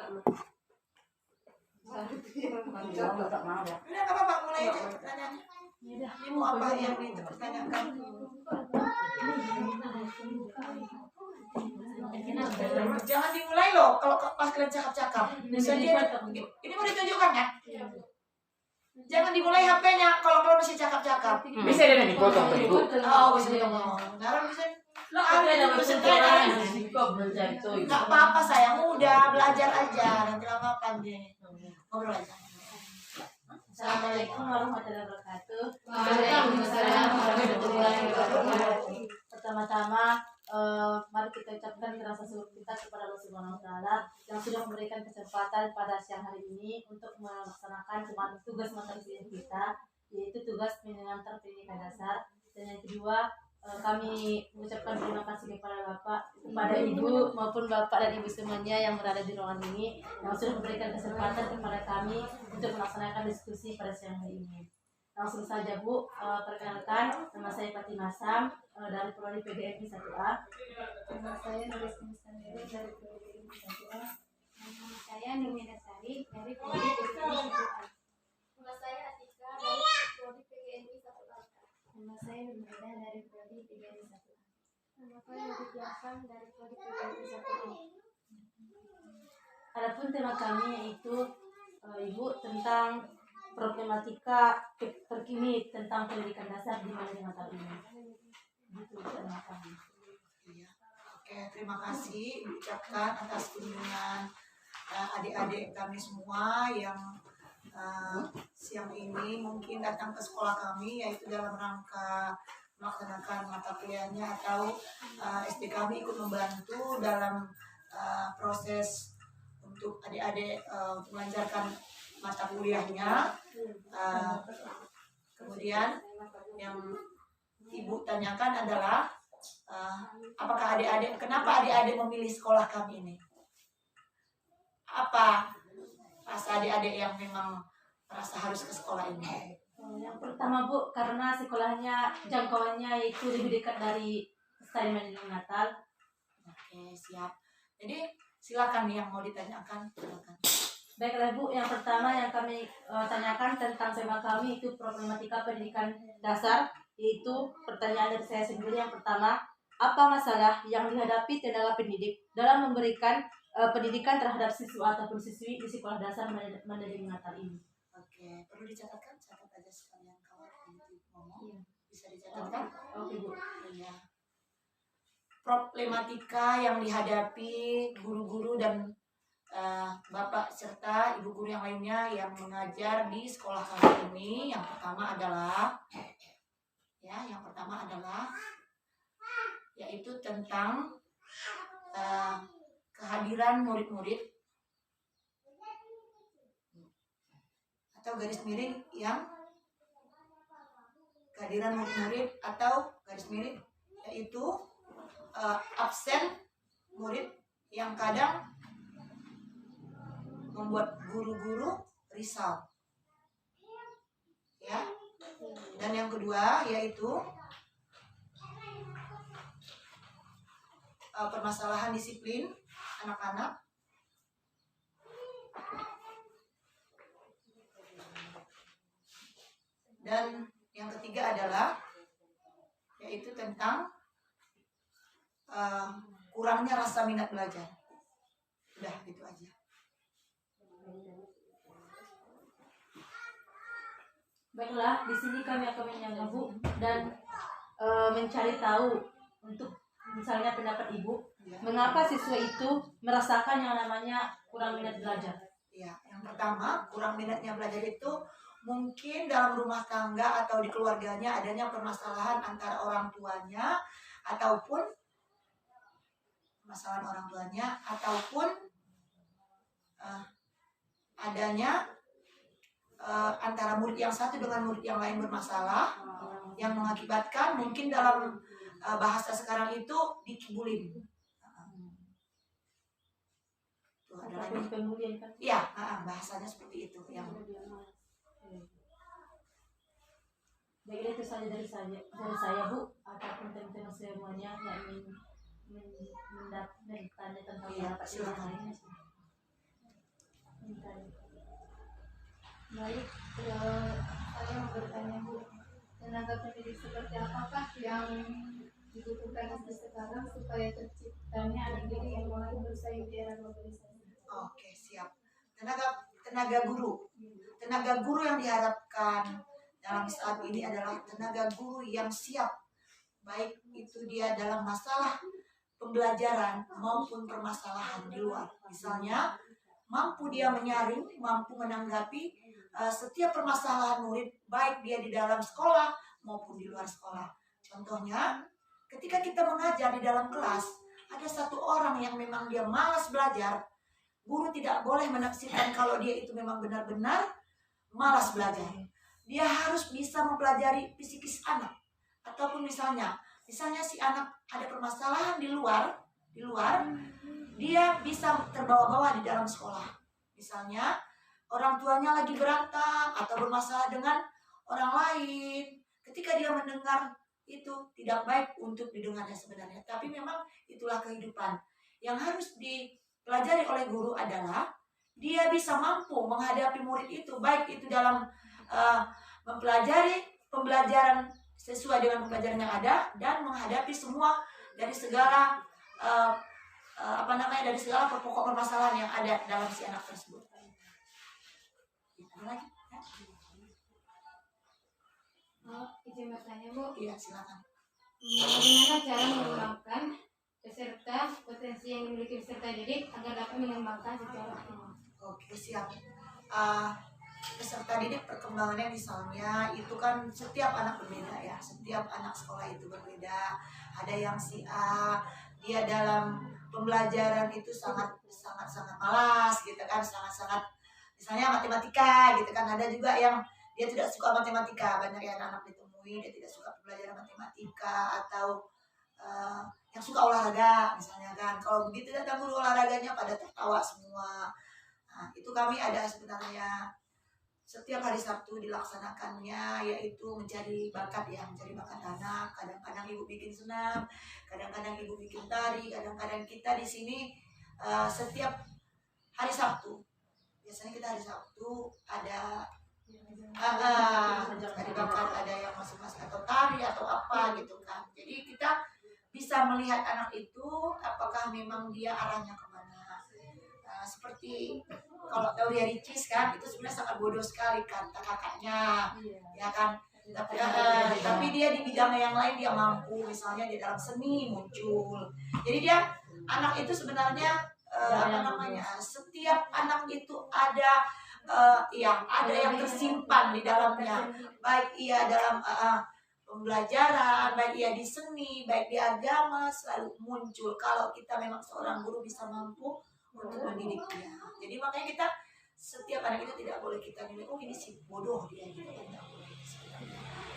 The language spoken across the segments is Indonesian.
Udah nggak apa-apa, mulai aja pertanyaannya. Ibu apa yang dipertanyakan? Jangan dimulai loh kalau pas kalian cakap-cakap. Ini mau ditunjukkan kan? Jangan dimulai HP-nya kalau kalian masih cakap-cakap. Bisa dia dipotong tuh ibu. Oh, bisa dipotong. Nah, bisa. Nggak apa-apa sayang, udah belajar aja, nanti lama deh. Ngobrol aja. Assalamualaikum warahmatullahi wabarakatuh. Waalaikumsalam warahmatullahi wabarakatuh. Pertama-tama, mari kita ucapkan rasa syukur kita kepada Allah Subhanahu Wa Taala yang sudah memberikan kesempatan pada siang hari ini untuk melaksanakan tugas mata kuliah kita, yaitu tugas mengantar pendidikan dasar. Dan yang kedua, kami mengucapkan terima kasih kepada Bapak, kepada Ibu maupun Bapak dan Ibu semuanya yang berada di ruangan ini yang sudah memberikan kesempatan kepada kami untuk melaksanakan diskusi pada siang hari ini. Langsung saja Bu, perkenalkan, nama saya Fatimah Sam dari Prodi PGMI 1A. Nama saya Nuris Mustandiri dari PGMI 1A. Nama saya Nurmina Sari dari Prodi PGMI 1A. Nama saya Atika dari Prodi PGMI 1A. Nama saya Nurmina dari Prodi PGMI 1A. Nama saya Nurmina Hasan dari Prodi PGMI 1A. Adapun tema kami yaitu Ibu tentang problematika terkini tentang pendidikan dasar di mana dengan tahun ini. Gitu tema kami. Oke, terima kasih ucapkan atas kunjungan adik-adik kami semua yang siang ini mungkin datang ke sekolah kami, yaitu dalam rangka melaksanakan mata kuliahnya atau SD kami ikut membantu dalam proses untuk adik-adik melancarkan mata kuliahnya. Kemudian yang Ibu tanyakan adalah apakah kenapa adik-adik memilih sekolah kami ini? Apa rasa adik-adik yang memang merasa harus ke sekolah ini? Yang pertama Bu, karena sekolahnya jangkauannya yaitu lebih dekat dari Stadion Mandiling Natal. Oke, siap. Jadi silakan yang mau ditanyakan, silakan. Baiklah Bu, yang pertama yang kami tanyakan tentang tema kami itu problematika pendidikan dasar, yaitu pertanyaan dari saya sendiri. Yang pertama, apa masalah yang dihadapi tenaga pendidik dalam memberikan pendidikan terhadap siswa ataupun siswi di sekolah dasar Mandiling Natal ini? Oke, perlu dicatatkan, catat aja sekalian kalau nanti ngomong. Iya. Bisa dicatatkan? Oke Bu. Iya. Problematika yang dihadapi guru-guru dan Bapak serta ibu guru yang lainnya yang mengajar di sekolah kami ini, yang pertama adalah yaitu tentang kehadiran murid-murid atau garis miring yaitu absen murid yang kadang membuat guru-guru risau, ya. Dan yang kedua yaitu permasalahan disiplin anak-anak. Dan yang ketiga adalah yaitu tentang kurangnya rasa minat belajar. Udah gitu aja. Baiklah, di sini kami akan menyangka Bu dan mencari tahu untuk misalnya pendapat Ibu, mengapa siswa itu merasakan yang namanya kurang minat belajar? Ya, yang pertama kurang minatnya belajar itu mungkin dalam rumah tangga atau di keluarganya adanya permasalahan antara orang tuanya ataupun adanya antara murid yang satu dengan murid yang lain bermasalah yang mengakibatkan mungkin dalam bahasa sekarang itu dikibulin. Tuh ada lagi. Iya, bahasanya seperti itu yang. Baik, itu saja dari saya Bu. Ataupun teman-teman semuanya yang ingin bertanya tentang Bapak silakan. Baik, saya mau bertanya Bu, tenaga pendidik seperti apakah yang dibutuhkan SD sekarang supaya terciptanya anak didik yang mampu bersaing di era globalisasi? Oke, siap. Tenaga guru. Tenaga guru yang diharapkan dalam saat ini adalah tenaga guru yang siap, baik itu dia dalam masalah pembelajaran maupun permasalahan di luar. Misalnya, mampu dia menyaring, mampu menanggapi setiap permasalahan murid, baik dia di dalam sekolah maupun di luar sekolah. Contohnya, ketika kita mengajar di dalam kelas, ada satu orang yang memang dia malas belajar, guru tidak boleh menafsirkan kalau dia itu memang benar-benar malas belajar. Dia harus bisa mempelajari psikis anak. Ataupun misalnya si anak ada permasalahan di luar, dia bisa terbawa-bawa di dalam sekolah. Misalnya orang tuanya lagi berantem atau bermasalah dengan orang lain. Ketika dia mendengar itu tidak baik untuk didengarnya sebenarnya. Tapi memang itulah kehidupan. Yang harus dipelajari oleh guru adalah dia bisa mampu menghadapi murid itu, baik itu dalam mempelajari pembelajaran sesuai dengan pembelajaran yang ada dan menghadapi semua dari segala dari segala pokok permasalahan yang ada dalam si anak tersebut. Ada lagi? Ya? Izin bertanya Bu, Iya, silakan. bagaimana cara mengembangkan potensi yang dimiliki peserta didik agar dapat mengembangkan secara optimal? Oke, siap. Peserta didik perkembangannya misalnya itu kan setiap anak berbeda ya, setiap anak sekolah itu berbeda. Ada yang si A, dia dalam pembelajaran itu sangat malas gitu kan, sangat misalnya matematika gitu kan. Ada juga yang dia tidak suka matematika, banyak yang anak ditemui dia tidak suka pembelajaran matematika, atau yang suka olahraga misalnya kan. Kalau begitu datang guru olahraganya pada tertawa semua. Nah, itu kami ada sebenarnya setiap hari Sabtu dilaksanakannya, yaitu mencari bakat anak. Kadang-kadang ibu bikin senam, kadang-kadang ibu bikin tari, kadang-kadang kita di sini setiap hari Sabtu. Biasanya kita hari Sabtu ada cari bakat, ada yang masuk-masuk atau tari atau apa gitu kan. Jadi kita bisa melihat anak itu apakah memang dia arahnya kemana. Seperti kalau teori Ricis kan, itu sebenarnya sangat bodoh sekali kan kakaknya, ya kan. Tapi dia di bidang yang lain dia mampu, misalnya di dalam seni muncul. Jadi dia anak itu sebenarnya setiap anak itu ada yang tersimpan di dalamnya, baik ia dalam pembelajaran, baik ia di seni, baik di agama, selalu muncul kalau kita memang seorang guru bisa mampu untuk mendidiknya. Jadi makanya kita setiap anak itu tidak boleh kita nilai, oh ini si bodoh dia gitu kan, tidak boleh.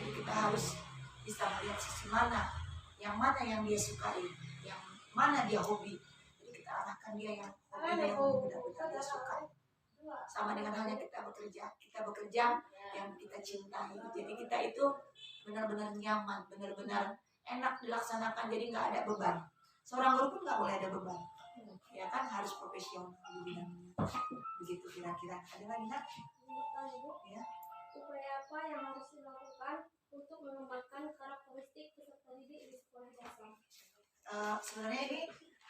Jadi kita harus bisa melihat sisi mana yang dia sukai, yang mana dia hobi. Jadi kita arahkan dia yang hobinya yang benar-benar dia suka. Sama dengan halnya kita bekerja yang kita cintai. Jadi kita itu benar-benar nyaman, benar-benar enak dilaksanakan, jadi nggak ada beban. Seorang guru pun nggak boleh ada beban, ya kan, harus profesional di bidangnya. Begitu kira-kira. Ada lagi nak? Ya. Upaya apa yang harus dilakukan untuk mengembangkan karakteristik peserta didik di sekolah dasar? Sebenarnya ini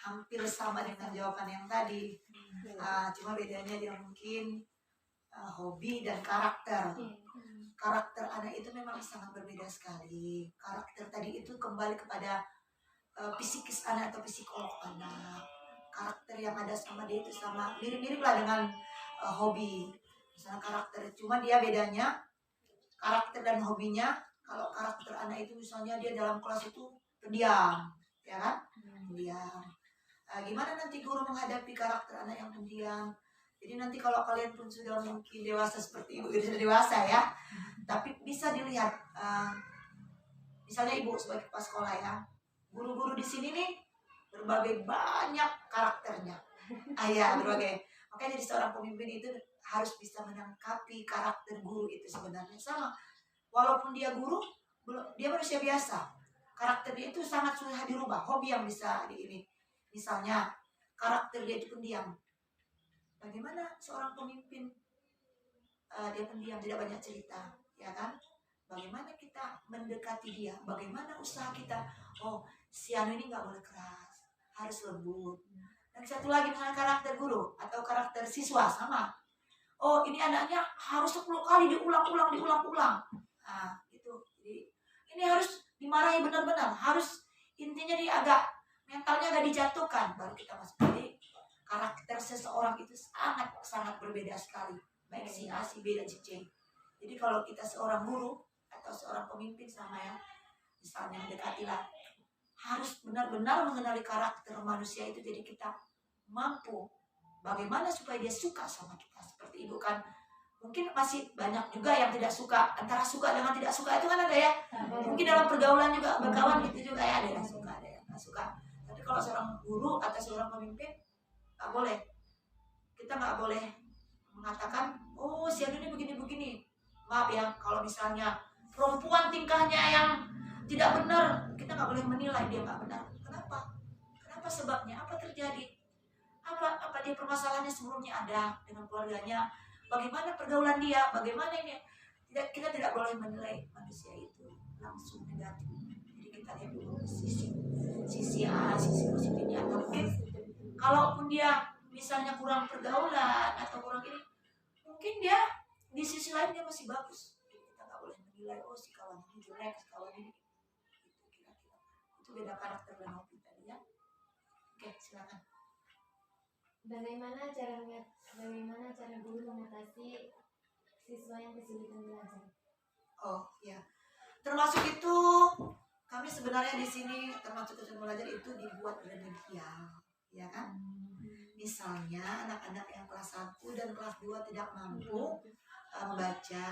hampir sama dengan jawaban yang tadi. Cuma bedanya dia mungkin hobi dan karakter. Karakter anak itu memang sangat berbeda sekali. Karakter tadi itu kembali kepada psikis anak atau psikolog anak. Karakter yang ada sama dia itu sama, mirip-mirip lah dengan hobi. Misalnya karakter, cuma dia bedanya karakter dan hobinya. Kalau karakter anak itu misalnya dia dalam kelas itu pendiam, ya kan? Pendiam. Gimana nanti guru menghadapi karakter anak yang pendiam? Jadi nanti kalau kalian pun sudah mungkin dewasa seperti ibu, sudah dewasa ya, tapi bisa dilihat, misalnya ibu sebagai kepala sekolah ya, guru-guru di sini nih berbagai banyak karakternya, berbagai. Makanya jadi seorang pemimpin itu harus bisa menangkapi karakter guru itu sebenarnya sama. Walaupun dia guru, dia manusia biasa. Karakter dia itu sangat susah dirubah. Hobi yang bisa ini. Misalnya karakter dia itu pendiam. Bagaimana seorang pemimpin dia pendiam, tidak banyak cerita, ya kan? Bagaimana kita mendekati dia, bagaimana usaha kita. Oh, si Anu ini nggak boleh keras, harus lembut. Dan satu lagi dengan karakter guru atau karakter siswa sama. Oh, ini anaknya harus 10 kali diulang-ulang. Nah, itu. Jadi ini harus dimarahi benar-benar, harus intinya dia agak mentalnya agak dijatuhkan baru kita masuk. Jadi karakter seseorang itu sangat berbeda sekali, baik si A, si B dan si C. Jadi kalau kita seorang guru atau seorang pemimpin sama ya, misalnya mendekatilah, harus benar-benar mengenali karakter manusia itu. Jadi kita mampu bagaimana supaya dia suka sama kita. Seperti ibu kan, mungkin masih banyak juga yang tidak suka. Antara suka dengan tidak suka itu kan ada ya. Mungkin dalam pergaulan juga, berkawan gitu juga ya, ada yang suka, ada yang nggak suka. Tapi kalau seorang guru atau seorang pemimpin, nggak boleh. Kita nggak boleh mengatakan, oh si Anu ini begini-begini. Maaf ya, kalau misalnya perempuan tingkahnya yang tidak benar, kita nggak boleh menilai dia nggak benar. Kenapa? Kenapa sebabnya? Apa terjadi? Apa dia permasalahannya sebelumnya ada dengan keluarganya? Bagaimana pergaulan dia? Bagaimana ini? Kita tidak boleh menilai manusia itu langsung negatif. Jadi kita lihat dulu sisi A, sisi positifnya. Atau mungkin kalaupun dia misalnya kurang pergaulan atau kurang ini, mungkin dia di sisi lain dia masih bagus. Jadi kita nggak boleh menilai, oh si kawan ini jelek, si kawan ini itu kira-kira. Itu beda karakter dan hobi tadi ya. Oke, silakan. Bagaimana cara guru mengatasi siswa yang kesulitan belajar? Oh ya, termasuk itu kami sebenarnya di sini termasuk kesulitan belajar itu dibuat remedial, ya kan? Misalnya anak-anak yang kelas 1 dan kelas 2 tidak mampu membaca,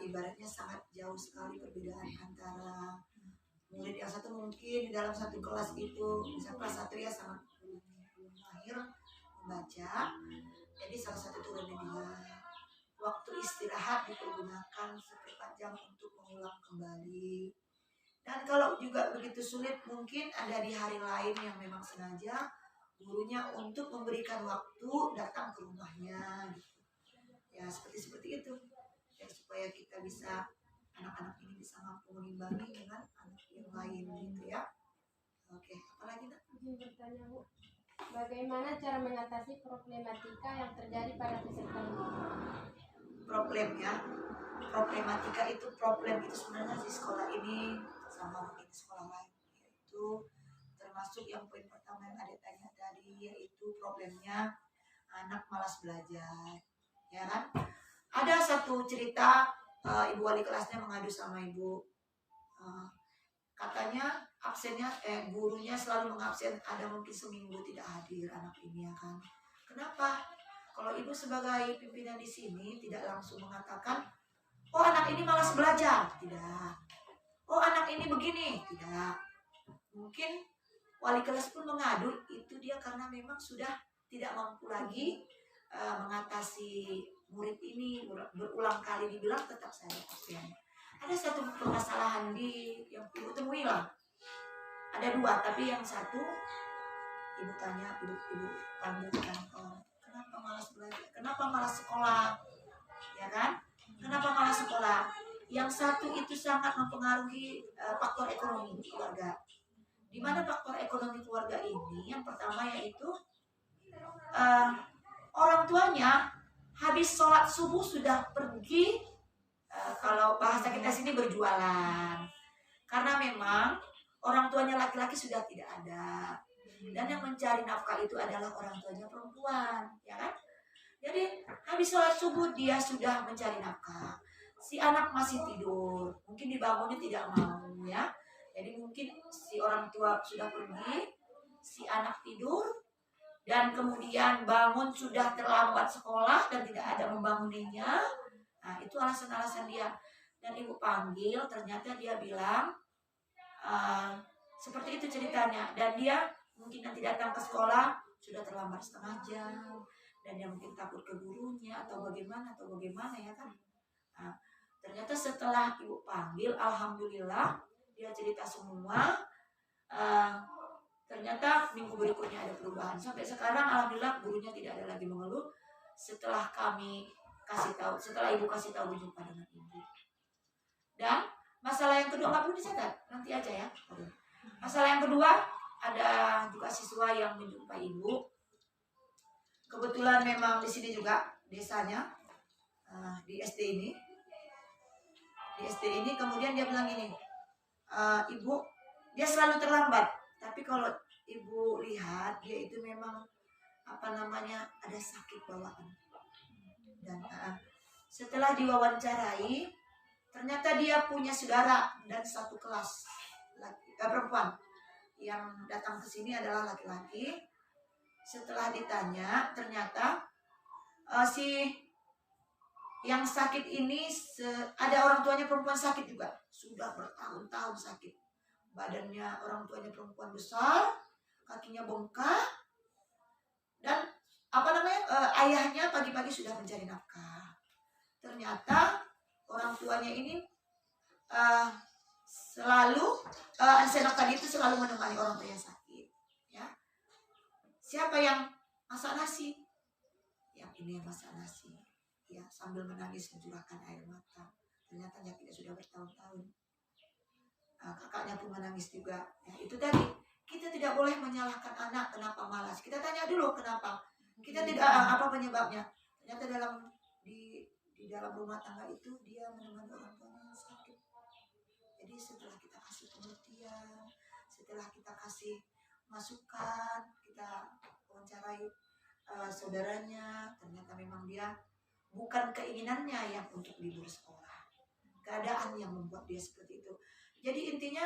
ibaratnya sangat jauh sekali perbedaan antara murid yang satu mungkin di dalam satu kelas itu, misalnya kelas 1 ya sangat belum mahir membaca, jadi salah satu itu remedial. Waktu istirahat dipergunakan seperempat jam untuk mengulang kembali. Dan kalau juga begitu sulit, mungkin ada di hari lain yang memang sengaja gurunya untuk memberikan waktu datang ke rumahnya gitu. Ya seperti itu ya, supaya kita bisa, anak-anak ini bisa mampu mengimbangi dengan anak yang lain gitu ya. Oke, apalagi nak? Izin bertanya Bu, bagaimana cara mengatasi problematika yang terjadi pada peserta didik? Problematika itu sebenarnya di sekolah ini sama mungkin di sekolah lain, yaitu termasuk yang poin pertama yang ada tanya tadi, yaitu problemnya anak malas belajar, ya kan? Ada satu cerita, ibu wali kelasnya mengadu sama ibu, katanya gurunya selalu mengabsen, ada mungkin seminggu tidak hadir anak ini ya kan? Kenapa? Kalau ibu sebagai pimpinan di sini tidak langsung mengatakan, oh anak ini malas belajar, tidak. Oh anak ini begini, tidak. Mungkin wali kelas pun mengadu, itu dia karena memang sudah tidak mampu lagi mengatasi murid ini, berulang kali dibilang tetap saya absen. Ada satu permasalahan yang ibu temui lah. Ada 2, tapi yang satu ibu tanya, ibu panggil ke kantor. Kenapa malas belajar? Kenapa malas sekolah? Ya kan? Kenapa malas sekolah? Yang satu itu sangat mempengaruhi faktor ekonomi keluarga. Di mana faktor ekonomi keluarga ini? Yang pertama yaitu orang tuanya habis sholat subuh sudah pergi, kalau bahasa kita sini berjualan. Karena memang orang tuanya laki-laki sudah tidak ada. Dan yang mencari nafkah itu adalah orang tuanya perempuan, ya kan? Jadi habis sholat subuh dia sudah mencari nafkah. Si anak masih tidur, mungkin dibangunnya tidak mau ya. Jadi mungkin si orang tua sudah pergi, si anak tidur, dan kemudian bangun sudah terlambat sekolah dan tidak ada membanguninnya. Nah itu alasan-alasan dia. Dan ibu panggil, ternyata dia bilang seperti itu ceritanya. Dan dia mungkin nanti datang ke sekolah sudah terlambat setengah jam, dan dia mungkin takut ke gurunya atau bagaimana ya kan. Nah, ternyata setelah ibu panggil, alhamdulillah dia cerita semua. Ternyata minggu berikutnya ada perubahan. Sampai sekarang alhamdulillah gurunya tidak ada lagi mengeluh. setelah kami kasih tahu, setelah ibu kasih tahu berjumpa dengan ibu. Dan masalah yang kedua nggak perlu dicatat, nanti aja ya. Masalah yang kedua, ada juga siswa yang menjumpai ibu. Kebetulan memang di sini juga desanya, di SD ini. Di SD ini kemudian dia bilang gini, ibu, dia selalu terlambat. Tapi kalau ibu lihat dia itu memang ada sakit bawaan. Dan setelah diwawancarai, ternyata dia punya saudara dan satu kelas perempuan. Yang datang ke sini adalah laki-laki. Setelah ditanya, ternyata si yang sakit ini ada orang tuanya perempuan sakit juga, sudah bertahun-tahun sakit. Badannya orang tuanya perempuan besar, kakinya bengkak, dan ayahnya pagi-pagi sudah mencari nafkah. Ternyata orang tuanya ini selalu anak tadi itu selalu menemani orang tua yang sakit. Ya, siapa yang masak nasi? Yang ini yang masak nasi. Ya, sambil menangis mencurahkan air mata. Ternyata nyakitnya sudah bertahun-tahun. Kakaknya pun menangis juga. Ya, itu tadi, kita tidak boleh menyalahkan anak kenapa malas. Kita tanya dulu kenapa. Kita tidak apa penyebabnya. Ternyata di dalam rumah tangga itu dia menemani orang tua yang sakit. Jadi setelah kita kasih pengertian, setelah kita kasih masukan, kita wawancarai saudaranya, ternyata memang dia bukan keinginannya yang untuk libur sekolah, keadaan yang membuat dia seperti itu. Jadi intinya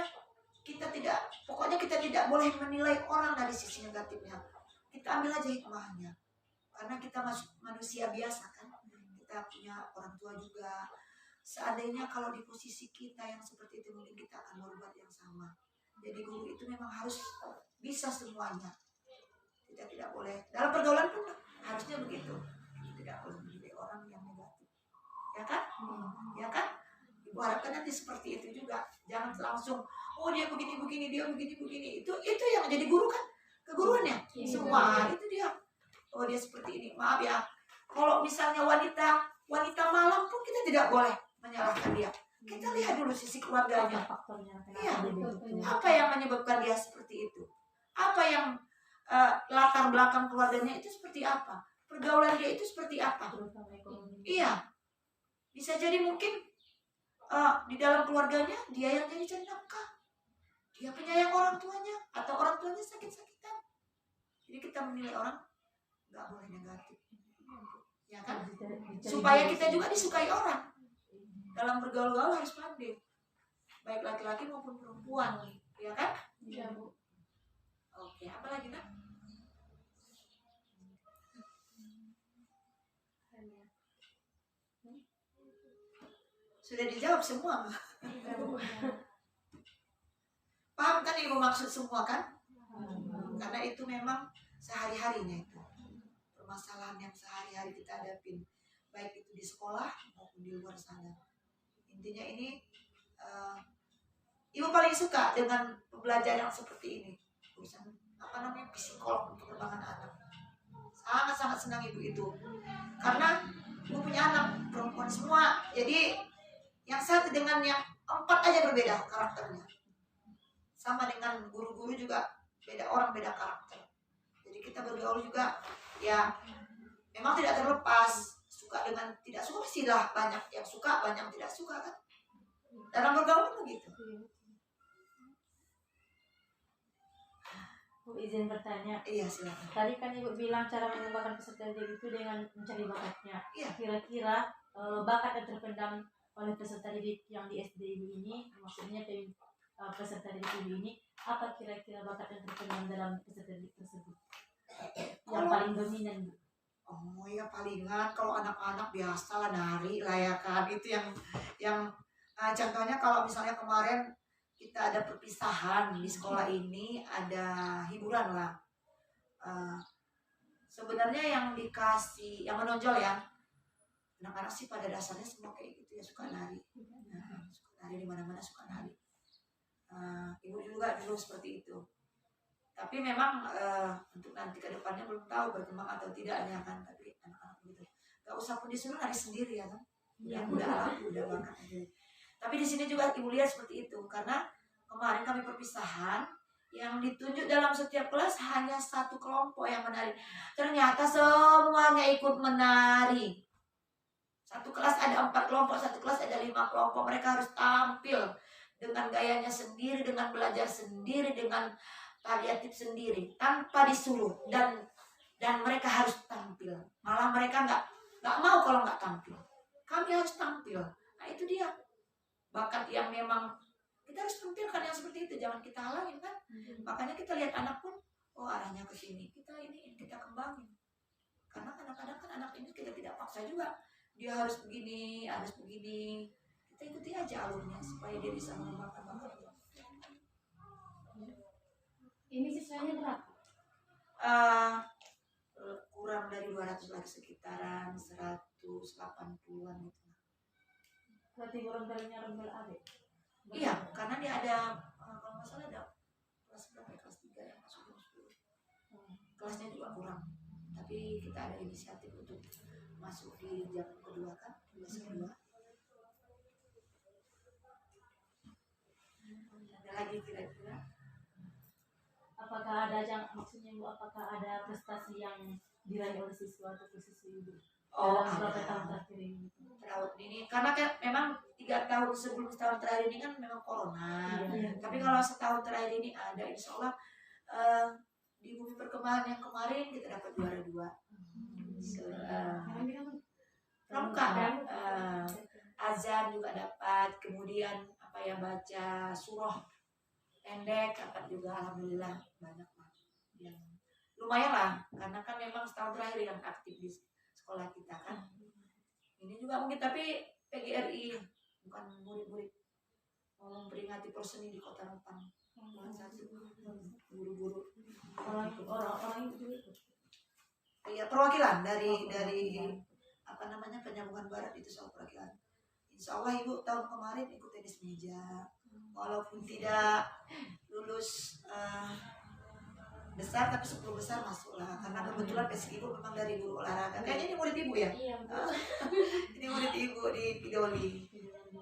kita tidak boleh menilai orang dari sisi negatifnya. Kita ambil aja hikmahnya, karena kita manusia biasa kan, kita punya orang tua juga. Seandainya kalau di posisi kita yang seperti itu, mungkin kita akan berbuat yang sama. Jadi guru itu memang harus bisa semuanya. Kita tidak boleh, dalam pergaulan pun harusnya begitu. Tidak boleh menilai orang yang negatif. Ya kan? Ya kan? Ibu harapkan nanti seperti itu juga. Jangan langsung, oh dia begini, dia begini. Itu yang jadi guru kan? Keguruannya. Semua itu dia. Oh dia seperti ini. Maaf ya. Kalau misalnya wanita malam pun kita tidak boleh menyalahkan dia. Kita lihat dulu sisi keluarganya. Iya. Apa yang menyebabkan dia seperti itu? Apa yang latar belakang keluarganya itu seperti apa? Pergaulan dia itu seperti apa? Iya. Bisa jadi mungkin di dalam keluarganya dia yang jadi cari nafkah. Dia penyayang orang tuanya atau orang tuanya sakit-sakitan. Jadi kita menilai orang nggak boleh negatif. Ya kan? Supaya kita juga disukai orang. Dalam bergaul-gaul harus pandai. Baik laki-laki maupun perempuan. Ya kan? Iya, Bu. Oke, apa lagi nak? Sudah dijawab semua. Paham kan ibu maksud semua kan? Karena itu memang sehari-harinya itu. Permasalahan yang sehari-hari kita hadapin. Baik itu di sekolah maupun di luar sana. Intinya ini ibu paling suka dengan pembelajaran yang seperti ini. Urusan psikolog untuk perkembangan anak. Sangat-sangat senang ibu itu. Karena ibu punya anak perempuan semua. Jadi yang satu dengan yang 4 aja berbeda karakternya. Sama dengan guru-guru juga beda karakter. Jadi kita bergaul juga ya memang tidak terlepas. Suka dengan tidak suka pastilah, banyak yang suka, banyak yang tidak suka kan. Dalam bergaul begitu. Bu izin bertanya. Iya silakan. Tadi kan ibu bilang cara mengembangkan peserta didik itu dengan mencari bakatnya. Iya. Kira-kira bakat yang terpendam oleh peserta didik yang di SD ibu ini, maksudnya peserta didik ibu ini, apa kira-kira bakat yang terpendam dalam peserta didik tersebut? Yang paling dominan, Bu. Oh ya palingan kalau anak-anak biasa lah nari lah ya kan. Itu yang contohnya kalau misalnya kemarin kita ada perpisahan di sekolah ini, ada hiburan lah. Sebenarnya yang menonjol ya, anak-anak sih pada dasarnya semua kayak gitu ya, suka nari. Suka nari di mana-mana, suka nari. Ibu juga dulu seperti itu. Tapi memang untuk nanti ke depannya belum tahu berkembang atau tidaknya kan. Tapi anak-anak begitu. usah pun disuruh lari sendiri ya kan. Yang udah alam, udah bakat aja. Tapi di sini juga ibu lihat seperti itu, karena kemarin kami perpisahan, yang ditunjuk dalam setiap kelas hanya satu kelompok yang menari. Ternyata semuanya ikut menari. Satu kelas ada 4 kelompok, satu kelas ada 5 kelompok. Mereka harus tampil dengan gayanya sendiri, dengan belajar sendiri, dengan variatif sendiri, tanpa disuruh. Dan mereka harus tampil. Malah mereka nggak mau kalau nggak tampil. Kami harus tampil. Nah itu dia bakat yang memang kita harus tampilkan yang seperti itu. Jangan kita halangin kan. Makanya kita lihat anak pun, oh arahnya ke sini. Kita kembangin. Karena kadang-kadang kan anak ini kita tidak paksa juga. Dia harus begini, harus begini. Kita ikuti aja alurnya supaya dia bisa mengembangkan bakatnya. Ini siswanya berapa? Kurang dari 200 lagi, sekitaran 180-an gitu. Berarti kurang darinya rembel adik. Iya, karena dia ada kalau nggak salah ada kelas berapa ya? Kelas 3 yang masuk kelas 10. Kelasnya juga kurang. Tapi kita ada inisiatif untuk masuk di jam kedua kan, kelas kedua. Ada lagi kira-kira? Apakah ada yang maksudnya Bu, apakah ada prestasi yang diraih oleh siswa atau siswi Ibu dalam beberapa tahun terakhir ini? Tahun ini karena kan memang 3 tahun sebelum setahun terakhir ini kan memang corona. Tapi kalau setahun terakhir ini ada, insya Allah di Bumi Perkembangan yang kemarin kita dapat juara 2. Lengkap azan juga dapat, kemudian baca surah pendek dapat juga, alhamdulillah banyak lah. Yang lumayan lah, karena kan memang setahun terakhir yang aktif di sekolah kita kan. Ini juga mungkin, tapi PGRI bukan murid-murid mau memperingati perseni di Kota Rempang. Satu guru-guru Orang-orang itu juga. ya perwakilan dari Penyambungan Barat itu soal perwakilan. Insya Allah Ibu tahun kemarin ikut tenis meja, walaupun tidak lulus besar, tapi 10 besar masuk lah, karena kebetulan basic Ibu memang dari guru olahraga. Kayaknya ini murid Ibu ya? Iya, Ini murid Ibu di Pidoli.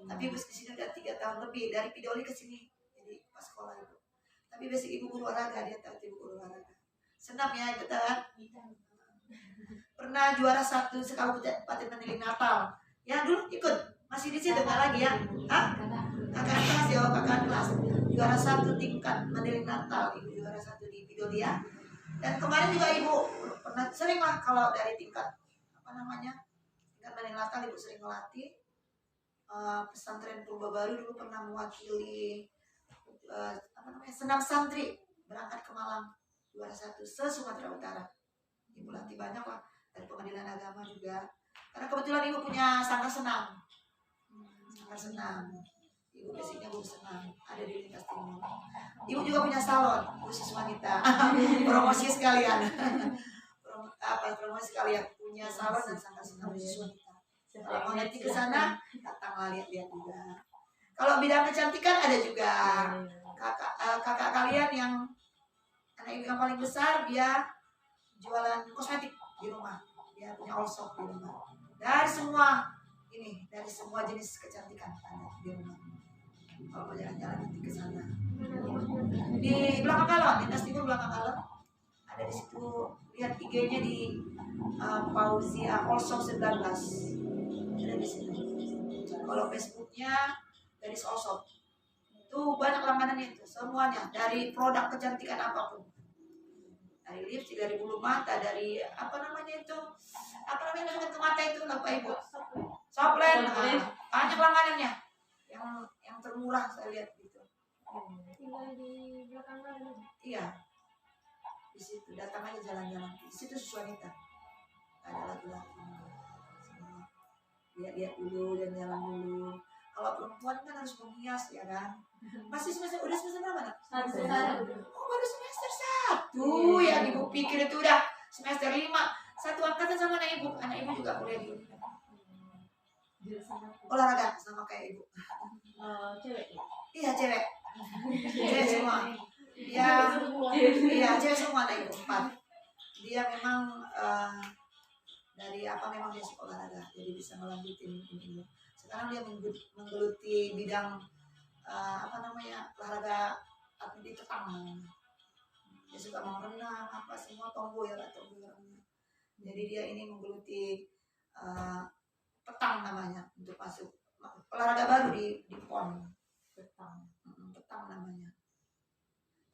Tapi Ibu di sini udah 3 tahun lebih, dari Pidoli ke sini, jadi pas sekolah Ibu. Tapi basic Ibu guru olahraga, dia tahu Ibu guru olahraga. Senam ya Ibu kan? Pernah juara 1 sekabupaten Mandailing Natal. Ya dulu ikut, masih di situ nggak lagi ya? Hah? Kakak kelas ya, kakak kelas. Juara 1 tingkat Mandailing Natal, Ibu juara 1 di Pidoli ya. Dan kemarin juga Ibu pernah sering lah kalau dari tingkat tingkat Mandailing Natal Ibu sering melatih. Pesantren Purba Baru dulu pernah mewakili senam santri berangkat ke Malang, juara 1 se-Sumatera Utara. Ibu latih banyak lah, dari Pengadilan Agama juga. Karena kebetulan Ibu punya sanggar senam. Ibu basicnya guru senam, ada di Lintas Timur. Ibu juga punya salon khusus wanita. Promosi sekalian. Promosi sekalian, punya salon dan sanggar senam khusus wanita. Kalau mau nanti ke sana, datanglah lihat-lihat juga. Kalau bidang kecantikan ada juga. Kakak kalian yang anak Ibu yang paling besar, dia jualan kosmetik di rumah. Dia punya all shop di rumah. Dari semua jenis kecantikan ada di rumah. Kalau mau jalan-jalan nanti ke sana. Di belakang Kalon, Lintas Timur belakang Kalon. Ada di situ, lihat IG-nya di Fauzia All Shop 19. Ada di situ. Kalau Facebooknya Gadis All Shop. Itu banyak langganannya itu, semuanya dari produk kecantikan apapun. Dari lipstik, dari bulu mata, dari masukan ke mata itu lupa Ibu. Soplen, banyak langganannya. Yang termurah saya lihat gitu. Tinggal di belakang mana? Iya. Di situ datang aja jalan-jalan. Di situ susu wanita. Ada laki-laki. Lihat-lihat dulu dan jalan dulu. Kalau perempuan kan harus menghias ya kan. Udah semester berapa nak? Oh baru semester 1 ya. Ibu pikir itu udah semester 5. 1 angkatan sama anak Ibu. Anak Ibu juga kuliah di olahraga sama kayak Ibu. Cewek. Iya cewek. Cewek semua. Iya cewek semua anak Ibu 4. Dia memang dari apa memang dia suka olahraga, jadi bisa ngelanjutin ini. Sekarang dia menggeluti bidang olahraga atletik petang. Dia suka mau renang apa semua tomboy ya tomboy orangnya. Jadi dia ini menggeluti petang namanya untuk masuk olahraga baru di PON. Petang namanya.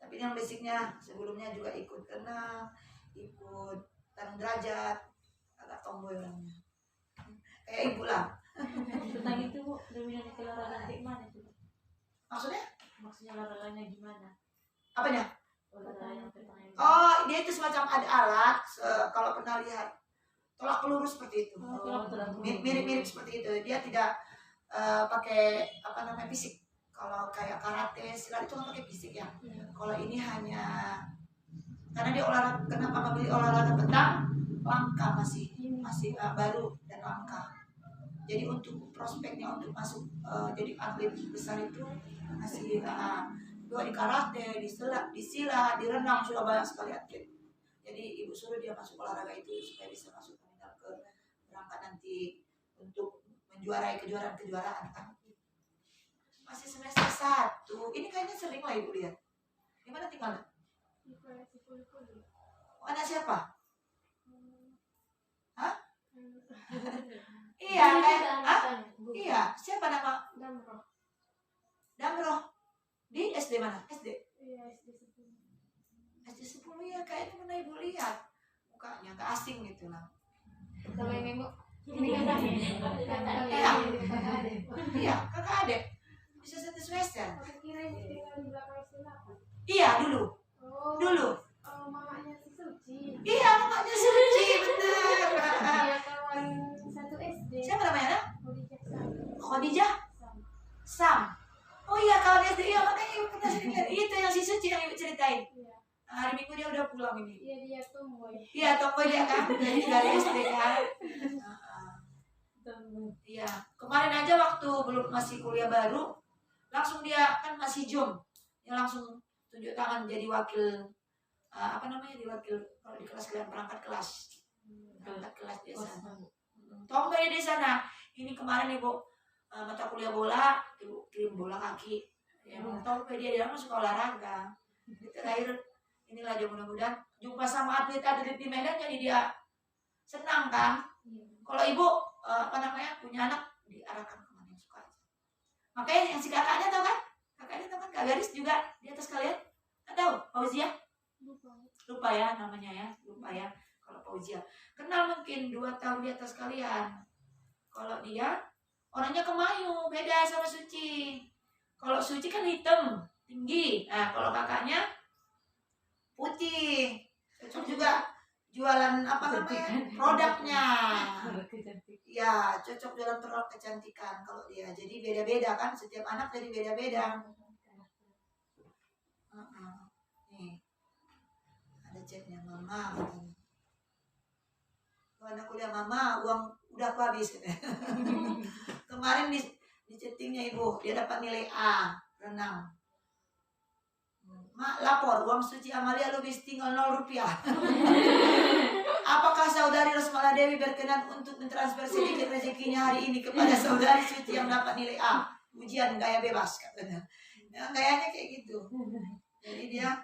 Tapi yang basicnya sebelumnya juga ikut renang, ikut tarung derajat, agak tomboy orangnya. Kayak ibu lah. Tentang itu Bu, dominan olahraga kayak mana tuh? Maksudnya Olahraganya gimana? apanya? Olahraga yang petang ini. Oh, dia itu semacam ada alat, kalau pernah lihat tolak peluru seperti itu. Mirip-mirip seperti itu. Dia tidak pakai fisik. Kalau kayak karate, silat itu kan pakai fisik ya. Kalau ini hanya karena dia olahraga, kenapa memilih olahraga petang? Langka masih baru dan langka. Jadi untuk prospeknya untuk masuk jadi atlet besar itu masih dua di karate, di silat, di renang sudah banyak sekali atlet. Jadi ibu suruh dia masuk olahraga itu supaya bisa masuk ke berangkat nanti untuk menjuarai kejuaraan kan. Masih semester 1. Ini kayaknya sering lah ibu lihat. Di mana tinggalnya? Anak siapa? Hah? Iya kayak iya, siapa nama? Damroh. Di SD mana? SD? Iya, SD 10 ya, kayaknya pernah ibu lihat. Mukanya gak asing gitu lah. Kalau yang nengok ini Iya, kakak adek. Bisa satu semester. aku kira ini tinggal di belakang istilah. Iya, dulu. Mamanya si Suci. Iya, mamanya Suci, bener. Dia kawan satu SD. Siapa namanya? Khadijah. Khadijah? Sam. Oh iya, kawan SD. Iya, makanya ibu pernah sering lihat. Itu yang si Suci yang ibu ceritain. Iya. Hari Minggu dia udah pulang ini. Iya, dia tomboy. Iya, tomboy dia kan. Dari SD kan. Iya, kemarin aja waktu belum masih kuliah baru, langsung dia kan masih Zoom. Dia langsung tunjuk tangan jadi wakil di wakil kalau di kelas kalian perangkat kelas. Perangkat kelas di sana. Tomboy di sana. Ini kemarin ibu mata kuliah bola, ibu kirim bola kaki. Ya, tomboy dia masuk olahraga. Terakhir inilah dia mudah-mudahan jumpa sama atlet-atlet di Medan jadi dia senang kan. Kalau ibu punya anak diarahkan kemana yang suka aja. Makanya yang si kakaknya tahu kan? Kakaknya tahu kan? Kak Garis juga di atas kalian? Nggak tahu? Fauzia? Lupa ya namanya ya. Lupa ya. Kalau Fauzia. Kenal mungkin 2 tahun di atas kalian. Kalau dia orangnya kemayu. Beda sama Suci. Kalau Suci kan hitam. Tinggi. Nah kalau kakaknya putih. Cocok juga jualan produknya. Ya, cocok jualan produk kecantikan kalau dia. Jadi beda-beda kan, setiap anak jadi beda-beda. Nih, ada chatnya mama. Kalau anak kuliah mama, uang udah aku habis. Kemarin di chattingnya ibu, dia dapat nilai A, renang. Mak lapor, uang Suci Amalia lebih tinggal 0 rupiah. Apakah saudari Rosmala Dewi berkenan untuk mentransfer sedikit rezekinya hari ini kepada saudari Suci yang dapat nilai A? Ujian gaya bebas katanya. Nah, gayanya kayak gitu. Jadi dia,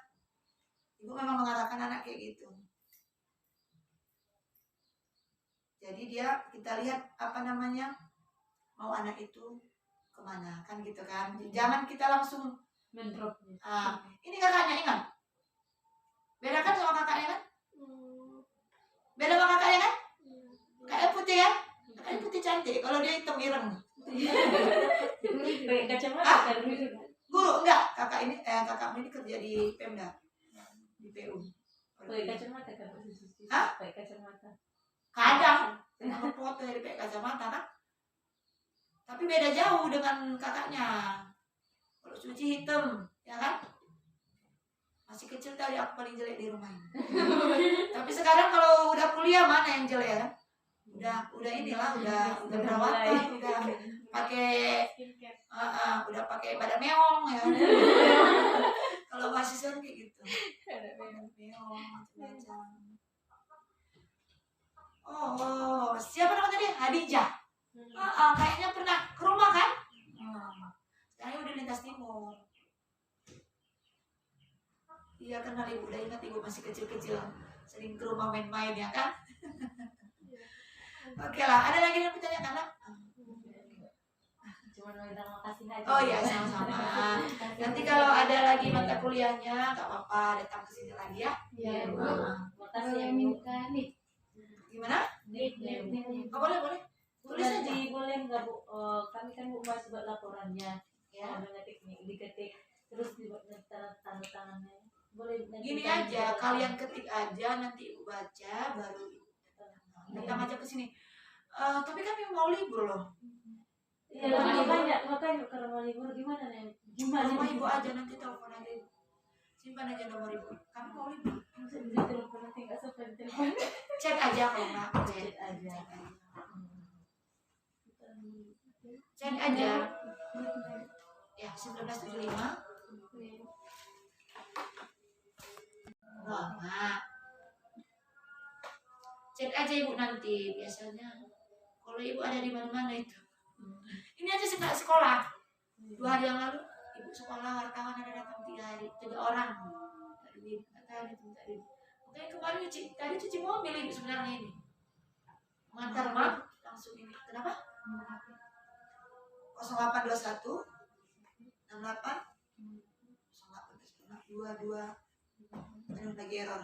ibu memang mengarahkan anak kayak gitu. Jadi dia, kita lihat mau anak itu kemana kan gitu kan. Jangan kita langsung mendropnya. Ini kakaknya ingat? Beda kan sama kakaknya kan? Beda sama kakaknya kan? Kakaknya putih kan? Kakaknya putih cantik. Kalau dia hitam ireng. Kacamata Guru enggak? Kakakmu ini kerja di Pemda, di PU. pakai kacamata kan? Hah? Pakai kacamata. Kadang sama foto dari pakai kacamata kan? Tapi beda jauh dengan kakaknya. Kalau Suci hitam, ya kan? Masih kecil tadi aku paling jelek di rumah ini. Tapi sekarang kalau udah kuliah mana yang jelek kan? Udah inilah, udah perawatan, udah pakai udah pakai badan meong ya. Kalau mahasiswa kayak gitu. Badan meong macam-macam. Oh, Khadijah. Kayaknya pernah ke rumah kan? Sekarang udah lintas timur. Iya, kenal ibu, udah ingat ibu masih kecil-kecil, sering ke rumah main-main ya kan? Oke lah, ada lagi yang bertanya anak? Cuma mau bilang makasih aja. Oh iya, sama-sama. Nanti kalau ada lagi mata kuliahnya, nggak apa-apa, datang ke sini lagi ya. Iya, Bu. Makasih Boleh ya, Bu. minta nih. Gimana? Oh, boleh, boleh. Tulis aja. Nanti boleh nggak, Bu? Kami kan Bu masih buat laporannya. Ya. Ada ngetik nih, diketik terus dibuat tanda tangannya. Boleh nanti Gini kami aja, bisa- kalian ketik aja, nanti ibu baca, baru ibu datang aja ke sini. Tapi kami mau libur loh. Iya, makanya kalau mau libur gimana nih? Gimana Rumah nih? ibu aja, nanti telepon aja ibu. Simpan aja nomor ibu. Kami mau libur. Bisa bisa telepon nanti nggak sempat telepon. Chat aja kalau nggak. Chat aja. Chat aja. Ya, 1975. Nah. Chat aja ibu nanti biasanya. Kalau ibu ada di mana-mana itu. Ini aja sekolah. 2 hari yang lalu ibu sekolah wartawan ada datang 3 hari, 3 orang. Tadi makanya kemarin tadi cuci mobil ibu sebenarnya ini. Mengantar mak langsung ini. Kenapa? 0821 68 22. Aduh, lagi error.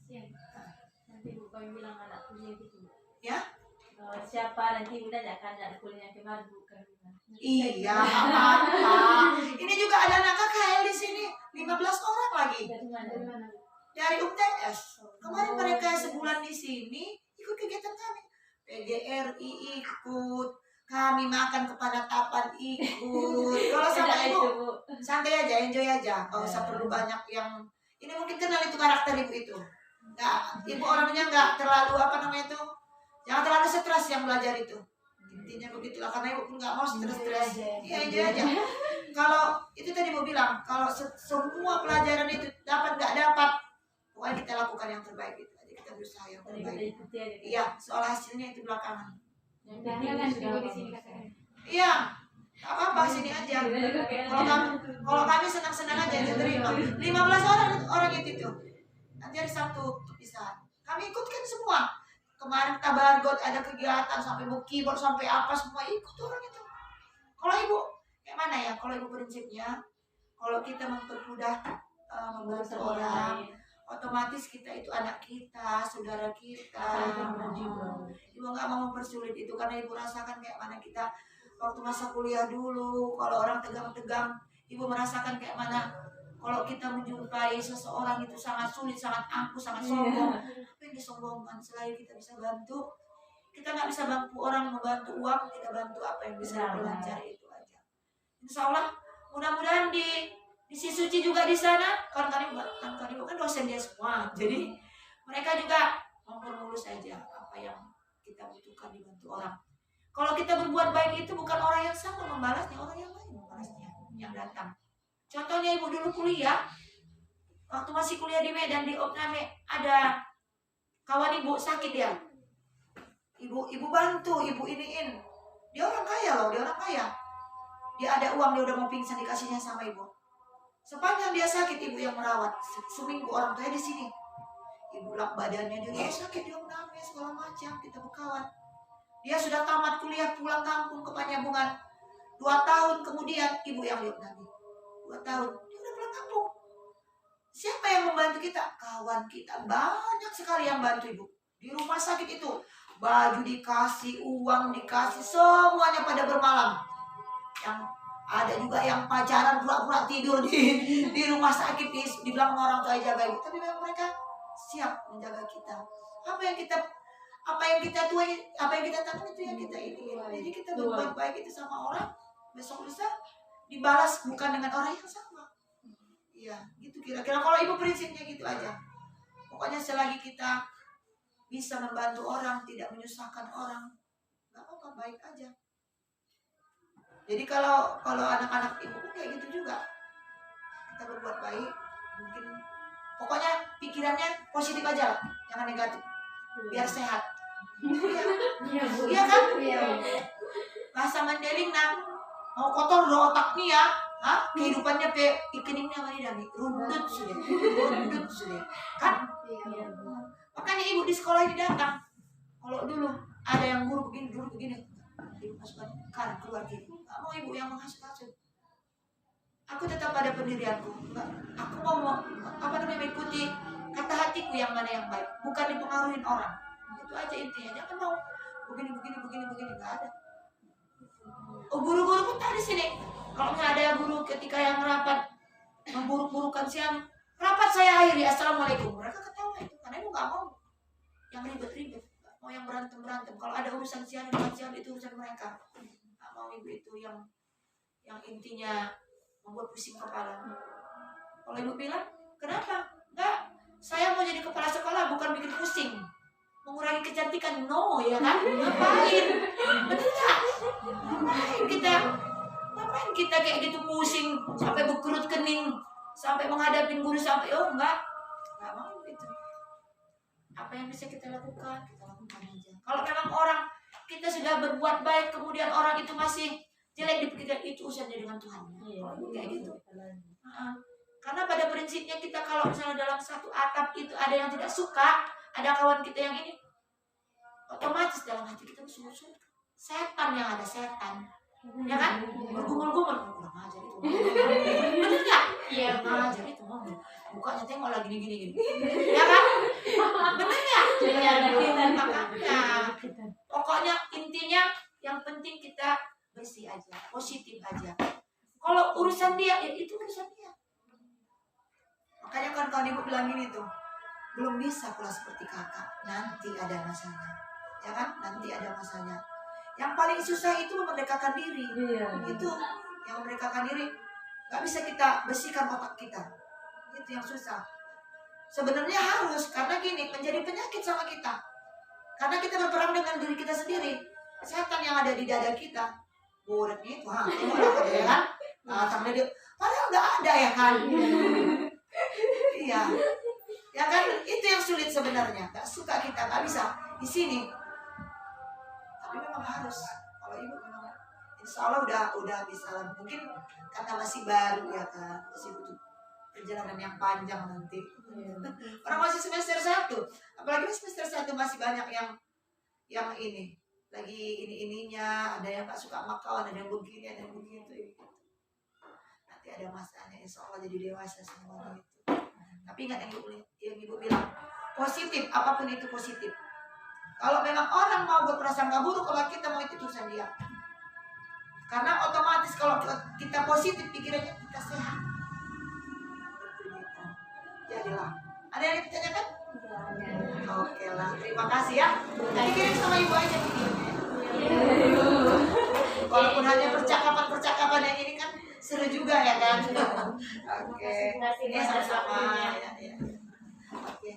Siap. Nanti Bu kami bilang anak kuliah gitu. Ya? Siapa nanti udah akan ada kuliah kemarin Bu kami bilang. Iya, apa? Ini juga ada anak KKL di sini, 15 orang lagi Dari mana? dari UTS. Kemarin mereka sebulan di sini ikut kegiatan kami. PGRI ikut, kami makan kepanatapan ikut. Kalau sama Ada ibu, itu, Bu. santai aja, enjoy aja. Gak usah perlu banyak yang ini mungkin kenal itu karakter ibu itu. Nggak, ibu orangnya nggak terlalu apa namanya itu, jangan terlalu stres yang belajar itu. Intinya begitulah, karena ibu pun nggak mau stres-stres. Iya, enjoy aja. Kalau itu tadi ibu bilang, kalau semua pelajaran itu dapat nggak dapat, pokoknya kita lakukan yang terbaik itu aja, kita berusaha yang Tadi kita terbaik. ikuti aja. Iya, soal hasilnya itu belakangan. Yang Karena penting kan sudah ibu di bagus. sini katanya. Iya, nggak apa-apa sini aja. Kalau kami senang-senang aja itu terima. 15 orang itu. Nanti hari Sabtu perpisahan. Kami ikutkan semua. Kemarin Tabargot ada kegiatan sampai book keyboard sampai apa semua ikut orang itu. Kalau ibu kayak mana ya? Kalau ibu prinsipnya, kalau kita mempermudah membantu orang, otomatis kita itu anak kita, saudara kita. Ibu nggak mau mempersulit itu karena ibu rasakan kayak mana kita waktu masa kuliah dulu. Kalau orang tegang-tegang, ibu merasakan kayak mana. Kalau kita menjumpai seseorang itu sangat sulit, sangat angkuh, sangat sombong. Apa yang disombongkan? Selain kita bisa bantu, kita nggak bisa bantu orang membantu uang, kita bantu apa yang bisa dilancar itu aja. Insya Allah, mudah-mudahan di si Suci juga di sana, kan ibu kan dosen dia semua. Jadi mereka juga mempermulus saja apa yang kita butuhkan dibantu orang. Kalau kita berbuat baik itu bukan orang yang sama membalasnya, orang yang lain membalasnya yang datang. Contohnya ibu dulu kuliah, waktu masih kuliah di Medan di Opname ada kawan ibu sakit ya. Ibu bantu, ibu iniin. Dia orang kaya loh, dia orang kaya. Dia ada uang, dia udah mau pingsan dikasihnya sama ibu. Sepanjang dia sakit ibu yang merawat. Seminggu orang tuanya di sini. Ibu lap badannya dia sakit, dia menangis segala macam, kita berkawan. Dia sudah tamat kuliah pulang kampung ke Panyabungan. 2 tahun kemudian ibu yang lihat lagi. 2 tahun dia udah pulang kampung. Siapa yang membantu kita? Kawan kita banyak sekali yang bantu ibu. Di rumah sakit itu baju dikasih, uang dikasih, semuanya pada bermalam. Yang ada juga yang pacaran pura-pura tidur di rumah sakit di belakang orang tua jaga ibu. Tapi memang mereka siap menjaga kita. Apa yang kita tuai, apa yang kita tanam itu yang kita ini. Jadi kita berbuat baik itu sama orang, besok lusa dibalas bukan dengan orang yang sama. Iya, gitu kira-kira. Kalau ibu prinsipnya gitu aja. Pokoknya selagi kita bisa membantu orang, tidak menyusahkan orang, nggak apa-apa, baik aja. Jadi kalau anak-anak ibu pun kayak gitu juga. Kita berbuat baik, mungkin Pokoknya pikirannya positif aja lah, jangan negatif, biar sehat. Iya kan? Bahasa Mandeling nang mau kotor do otak nih ya, kehidupannya pe ikeningnya mani dami rundut sudah, kan? Makanya ibu di sekolah ini datang. Kalau dulu ada yang guru begini, ibu masukkan kanan keluar kiri. Nggak mau ibu yang menghasut-hasut. Aku tetap pada pendirianku. Aku mau mengikuti kata hatiku yang mana yang baik, bukan dipengaruhi orang. Itu aja intinya. Jangan mau begini nggak ada. Oh, guru-guru pun tadi sini. Kalau nggak ada guru ketika yang rapat memburuk-burukan siang, rapat saya akhiri assalamualaikum. Mereka ketawa itu karena ibu nggak mau yang ribet-ribet, nggak mau yang berantem. Kalau ada urusan siang itu urusan mereka. Nggak mau ibu itu yang intinya membuat pusing kepala. Kalau ibu bilang, kenapa? Enggak, saya mau jadi kepala sekolah bukan bikin pusing, mengurangi kecantikan, no ya kan? Ngapain? Bener nggak? Ngapain kita kayak gitu pusing sampai berkerut kening, sampai menghadapi guru sampai enggak mau gitu. Apa yang bisa kita lakukan aja. Kalau memang orang kita sudah berbuat baik kemudian orang itu masih jelek dipikirkan, itu urusannya dengan Tuhan. Kayak gitu. Karena pada prinsipnya kita kalau misalnya dalam satu atap itu ada yang tidak suka, ada kawan kita yang ini, otomatis dalam hati kita musuh-musuh. Setan yang ada setan, ya kan? Bergumul-gumul, kurang ajar itu. Bener nggak? Iya, kurang ajar itu. Mukanya tengok lagi gini, ya kan? Bener nggak? Makanya, pokoknya intinya yang penting kita bersih aja, positif aja. Kalau urusan dia, ya itu urusan dia. Makanya kan kalau ibu bilang gini tuh, belum bisa kalau seperti kakak, nanti ada masanya, ya kan? Nanti ada masanya. Yang paling susah itu memerdekakan diri. Itu yang memerdekakan diri, nggak bisa kita bersihkan otak kita. Itu yang susah. Sebenarnya harus, karena gini, menjadi penyakit sama kita. Karena kita berperang dengan diri kita sendiri. Setan yang ada di dada kita. Buretnya itu, ya kan? Tangannya dia, padahal nggak ada ya kan? Iya, ya kan? Itu yang sulit sebenarnya. Nggak suka kita, nggak bisa di sini. Tapi memang harus. Kalau ibu memang, insya Allah udah bisa lah. Mungkin karena masih baru ya kan, masih butuh perjalanan yang panjang nanti. Orang masih semester 1, apalagi semester 1 masih banyak yang ini. Lagi ininya, ada yang gak suka sama kawan, ada yang begini, ada yang begitu. Nanti ada masanya, insya Allah jadi dewasa semua gitu. Tapi ingat yang ibu bilang, positif, apapun itu positif. Kalau memang orang mau berprasangka buruk, kalau kita mau itu urusan dia. Karena otomatis kalau kita positif, pikirannya kita sehat. Jadilah. Ada yang ditanyakan? Oke lah, terima kasih ya. Nanti kirim sama ibu aja videonya. Walaupun hanya percakapan yang ini kan seru juga ya kan. Oke. Ini sama-sama ya. Oke.